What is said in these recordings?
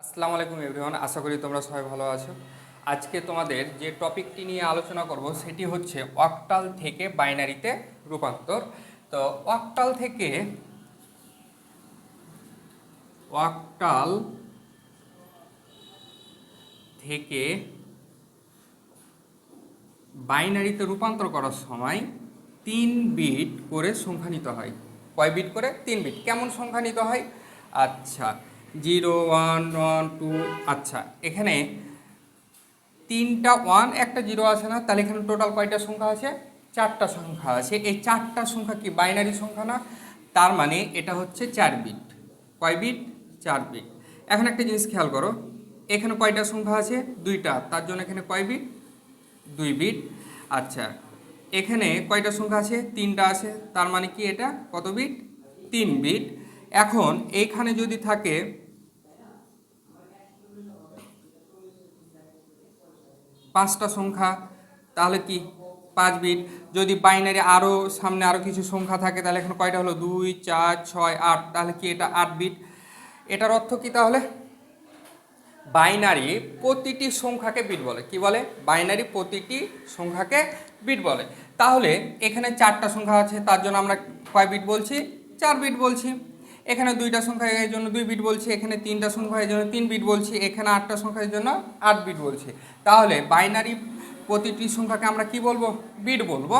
আসসালামু আলাইকুম এভরিওয়ান, আশা করি তোমরা সবাই ভালো আছো। আজকে তোমাদের যে টপিকটি নিয়ে আলোচনা করব সেটি হচ্ছে অক্টাল থেকে বাইনারিতে রূপান্তর। তো অক্টাল থেকে বাইনারিতে রূপান্তর করার সময় 3 বিট করে সংখ্যা নিতে হয়। কয় বিট করে? 3 বিট। কেমন সংখ্যা নিতে হয়? আচ্ছা, 0 1 1 2। আচ্ছা, এখানে 3টা 1 একটা 0 আছে না? তাহলে এখানে টোটাল কয়টা সংখ্যা আছে? 4টা সংখ্যা আছে। এই 4টা সংখ্যা কি বাইনারি সংখ্যা না? তার মানে এটা হচ্ছে 4 বিট। কয় বিট? 4 বিট। এখন একটা জিনিস খেয়াল করো, এখানে কয়টা সংখ্যা আছে? 2টা, তার জন্য এখানে কয় বিট? 2 বিট। আচ্ছা, এখানে কয়টা সংখ্যা আছে? 3টা আছে, তার মানে কি এটা কত বিট? 3 বিট। এখন এইখানে যদি থাকে 5টা সংখ্যা, তাহলে কি 5 বিট। যদি বাইনারি আরও সামনে আরও কিছু সংখ্যা থাকে তাহলে এখানে কয়টা হলো? 2 4 6 8, তাহলে কি এটা 8 বিট। এটার অর্থ কি তাহলে? বাইনারি প্রতিটি সংখ্যাকে বিট বলে। কি বলে? বাইনারি প্রতিটি সংখ্যাকে বিট বলে। তাহলে এখানে 4টা সংখ্যা আছে, তার জন্য আমরা কয় বিট বলছি? 4 বিট বলছি। এখানে 2টা সংখ্যা এর জন্য 2 বিট বলছি, এখানে 3টা সংখ্যা এর জন্য 3 বিট বলছি, এখানে 8টা সংখ্যার জন্য 8 বিট বলছি। তাহলে বাইনারি প্রতিটি সংখ্যাকে আমরা কি বলবো? বিট বলবো।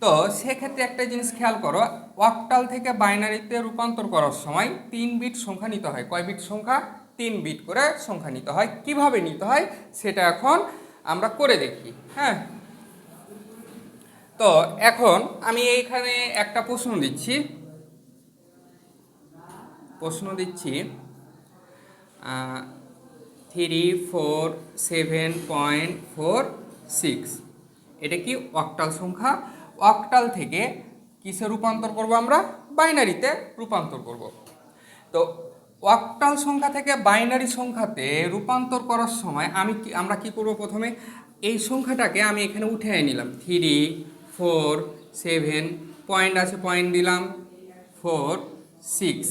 তো সেক্ষেত্রে একটা জিনিস খেয়াল করো, অক্টাল থেকে বাইনারিতে রূপান্তর করার সময় 3 বিট সংখ্যা নিতে হয়। কয় বিট সংখ্যা? 3 বিট করে সংখ্যা নিতে হয়। কিভাবে নিতে হয় সেটা এখন আমরা করে দেখি। হ্যাঁ, তো এখন আমি এইখানে একটা প্রশ্ন দিচ্ছি 347.46। এটা কি অক্টাল সংখ্যা। অক্টাল থেকে কিসে রূপান্তর করব? আমরা বাইনারিতে রূপান্তর করব। তো অক্টাল সংখ্যা থেকে বাইনারি সংখ্যাতে রূপান্তর করার সময় আমরা কি করব? প্রথমে এই সংখ্যাটাকে আমি এখানে উঠে নিলাম। 3 4 7, পয়েন্ট আছে, পয়েন্ট দিলাম 4 6।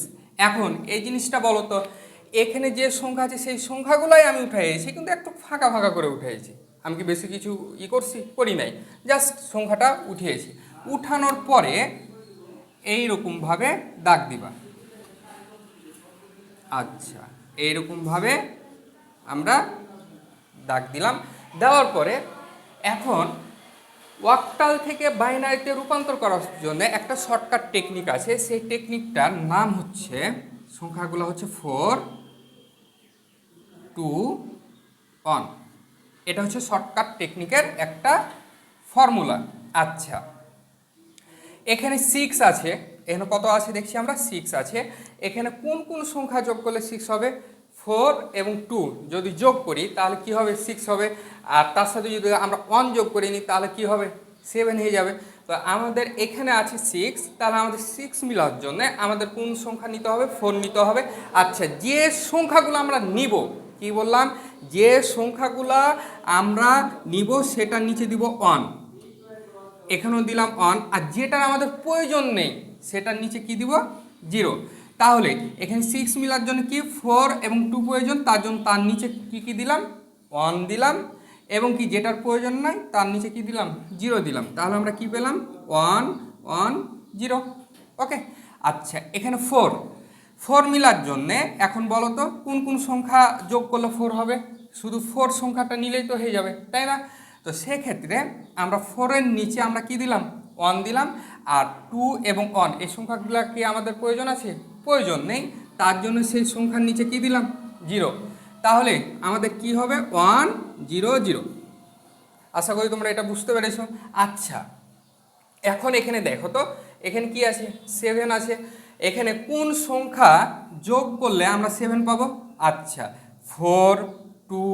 এখন এই জিনিসটা বলো তো, এখানে যে সংখ্যা আছে সেই সংখ্যাগুলোই আমি উঠাইছি, কিন্তু একটু ফাঁকা ফাঁকা করে উঠাইছি। আমি কি বেশি কিছু করি নাই, জাস্ট সংখ্যাটা উঠিয়েছি। উঠানোর পরে এইরকমভাবে দাগ দিবা। আচ্ছা, এইরকমভাবে আমরা দাগ দিলাম। দেওয়ার পরে এখন অক্টাল থেকে বাইনারিতে রূপান্তর করার জন্য একটা শর্টকাট টেকনিক আছে। সেই টেকনিকটার নাম হচ্ছে, সংখ্যাগুলো হচ্ছে 4 2 1। এটা হচ্ছে শর্টকাট টেকনিকের একটা ফর্মুলা। আচ্ছা, এখানে 6 আছে, এখানে কত আছে দেখছি আমরা? 6 আছে। এখানে কোন কোন সংখ্যা যোগ করলে 6 হবে? 4 এবং 2 যদি যোগ করি তাহলে কি হবে? 6 হবে। আর তার সাথে যদি আমরা 1 যোগ করে নিই তাহলে কি হবে? 7 হয়ে যাবে। তো আমাদের এখানে আছে 6, তাহলে আমাদের 6 মিলার জন্য আমাদের কোন সংখ্যা নিতে হবে? 4 নিতে হবে। আচ্ছা, যে সংখ্যাগুলো আমরা নিব, কি বললাম? যে সংখ্যাগুলা আমরা নিব সেটার নিচে দিব 1, এখানেও দিলাম 1। আর যেটার আমাদের প্রয়োজন নেই সেটার নিচে কি দিব? 0। তাহলে এখানে 6 মিলার জন্য কি 4 এবং 2 প্রয়োজন, তার জন্য তার নিচে কি কি দিলাম? 1 দিলাম। এবং কি যেটার প্রয়োজন নাই তার নিচে কি দিলাম? 0 দিলাম। তাহলে আমরা কি পেলাম? 1 1 0। ওকে। আচ্ছা, এখানে 4 মিলার জন্যে এখন বলো তো কোন কোন সংখ্যা যোগ করলে 4 হবে? শুধু 4 সংখ্যাটা নিলেই তো হয়ে যাবে, তাই না? তো সেক্ষেত্রে আমরা 4-এর নিচে আমরা কি দিলাম? 1 দিলাম। আর 2 এবং 1 এই সংখ্যাগুলো কি আমাদের প্রয়োজন আছে? প্রয়োজন নেই, তার জন্য সেই সংখ্যার নিচে কি দিলাম? 0। তাহলে আমাদের কি হবে? 1 0 0। আশা করি তোমরা এটা বুঝতে পেরেছো। আচ্ছা, এখন এখানে দেখো তো, এখানে কি আছে? 7 আছে। এখানে কোন সংখ্যা যোগ করলে আমরা 7 পাবো? আচ্ছা, 4 2,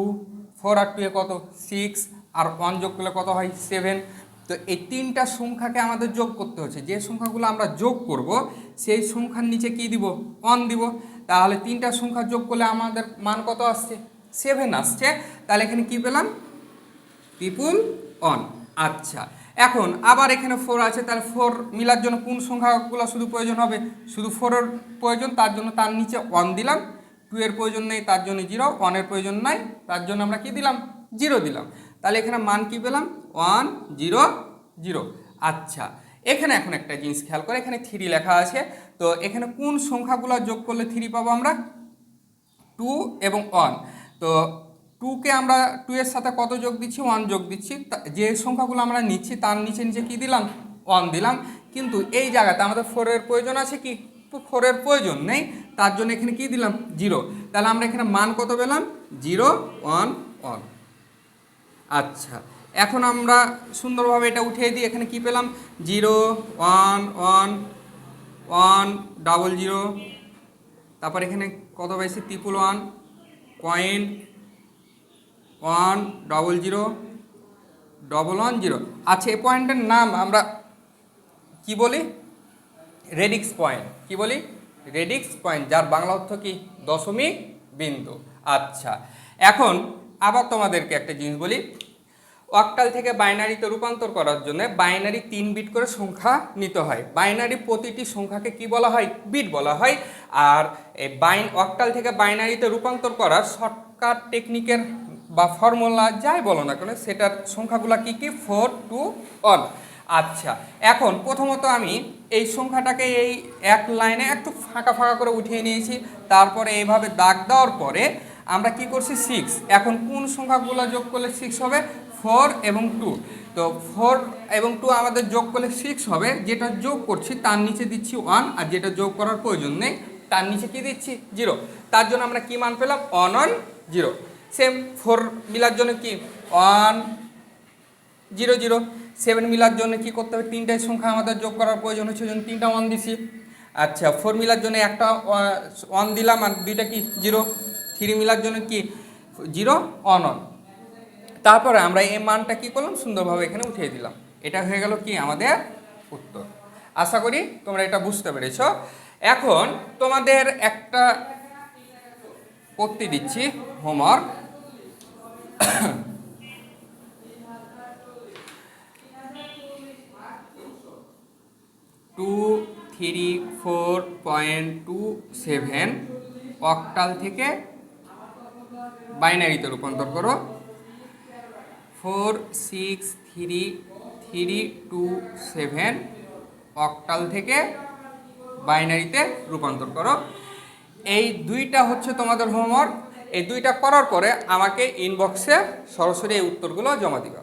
4 আর 2 এ কত? 6, আর 1 যোগ করলে কত হয়? 7। তো এই 3টা সংখ্যাকে আমাদের যোগ করতে হচ্ছে। যে সংখ্যাগুলো আমরা যোগ করব সেই সংখ্যার নিচে কি দিব? 1 দিব। তাহলে 3টা সংখ্যা যোগ করলে আমাদের মান কত আসছে? 7 আসছে। তাহলে এখানে কি পেলাম? 111। আচ্ছা, এখন আবার এখানে 4 আছে, তাহলে 4 মিলার জন্য কোন সংখ্যাগুলো শুধু প্রয়োজন হবে? শুধু 4-এর প্রয়োজন, তার জন্য তার নিচে 1 দিলাম। 2 এর প্রয়োজন নেই তার জন্য 0, 1 এর প্রয়োজন নাই তার জন্য আমরা কি দিলাম 0 দিলাম। তাহলে এখানে মান কি পেলাম 1 0 0। আচ্ছা এখানে এখন একটা জিনিস খেয়াল করে, এখানে 3 লেখা আছে, তো এখানে কোন সংখ্যাগুলো যোগ করলে 3 পাবো আমরা 2 এবং 1। তো 2কে আমরা 2 এর সাথে কত যোগ দিচ্ছি 1 যোগ দিচ্ছি, যে সংখ্যাগুলো আমরা নিচ্ছি তার নিচে নিচে কি দিলাম 1 দিলাম, কিন্তু এই জায়গাতে আমাদের 4 এর প্রয়োজন আছে কি 4 এর প্রয়োজন নেই তার জন্য এখানে কি দিলাম 0। তাহলে আমরা এখানে মান কত পেলাম 0 1 1। আচ্ছা এখন আমরা সুন্দরভাবে এটা উঠিয়ে দিই, এখানে কি পেলাম 0 1 1 1 00, তারপর এখানে কত পাইছি 1 পয়েন্ট 1 00 110। আচ্ছা এই পয়েন্টের নাম আমরা কি বলি রেডিক্স পয়েন্ট, কি বলি রেডিক্স পয়েন্ট, যার বাংলা অর্থ কি দশমিক বিন্দু। আচ্ছা এখন আবার তোমাদেরকে একটা জিনিস বলি, অক্টাল থেকে বাইনারিতে রূপান্তর করার জন্য বাইনারি 3 বিট করে সংখ্যা নিতে হয়। বাইনারি প্রতিটি সংখ্যাকে কি বলা হয় বিট বলা হয়। আর এই অক্টাল থেকে বাইনারিতে রূপান্তর করার শর্টকাট টেকনিকের বা ফর্মুলা যাই বলো না কেন সেটার সংখ্যাগুলো কি কি 4 2 1। আচ্ছা এখন প্রথমত আমি এই সংখ্যাটাকে এই এক লাইনে একটু ফাঁকা ফাঁকা করে উঠিয়ে নিয়েছি, তারপরে এইভাবে দাগ দেওয়ার পরে আমরা কি করছি 6। এখন কোন সংখ্যাগুলো যোগ করলে 6 হবে 4 এবং 2। তো 4 এবং 2 আমাদের যোগ করলে 6 হবে, যেটা যোগ করছি তার নিচে দিচ্ছি 1, আর যেটা যোগ করার প্রয়োজন নেই তার নিচে কি দিচ্ছি 0। তার জন্য আমরা কি মান পেলাম 1 1 0। সেম 4 মিলার জন্য কি 1 0 0। 7 মিলার জন্য কি করতে হবে 3টাই সংখ্যা আমাদের যোগ করার প্রয়োজন হচ্ছে, জন্য 3টা 1 দিছি। আচ্ছা 4 মিলার জন্য একটা 1 দিলাম আর 2টা কি 0। 3 মিলার জন্য কি 0 1 1। তারপরে আমরা এই মানটা কি করলাম সুন্দরভাবে এখানে উঠিয়ে দিলাম, এটা হয়ে গেল কি আমাদের উত্তর। আশা করি তোমরা এটা বুঝতে পেরেছো। এখন তোমাদের একটা করতে দিচ্ছি হোমওয়ার্ক, 234.27 অক্টাল থেকে বাইনারিতে রূপান্তর করো। 46327 অক্টাল থেকে বাইনারিতে রূপান্তর করো। এই দুইটা হচ্ছে তোমাদের হোমওয়ার্ক। এই দুইটা করার পরে আমাকে ইনবক্সে সরাসরি এই উত্তরগুলো জমা দিবা।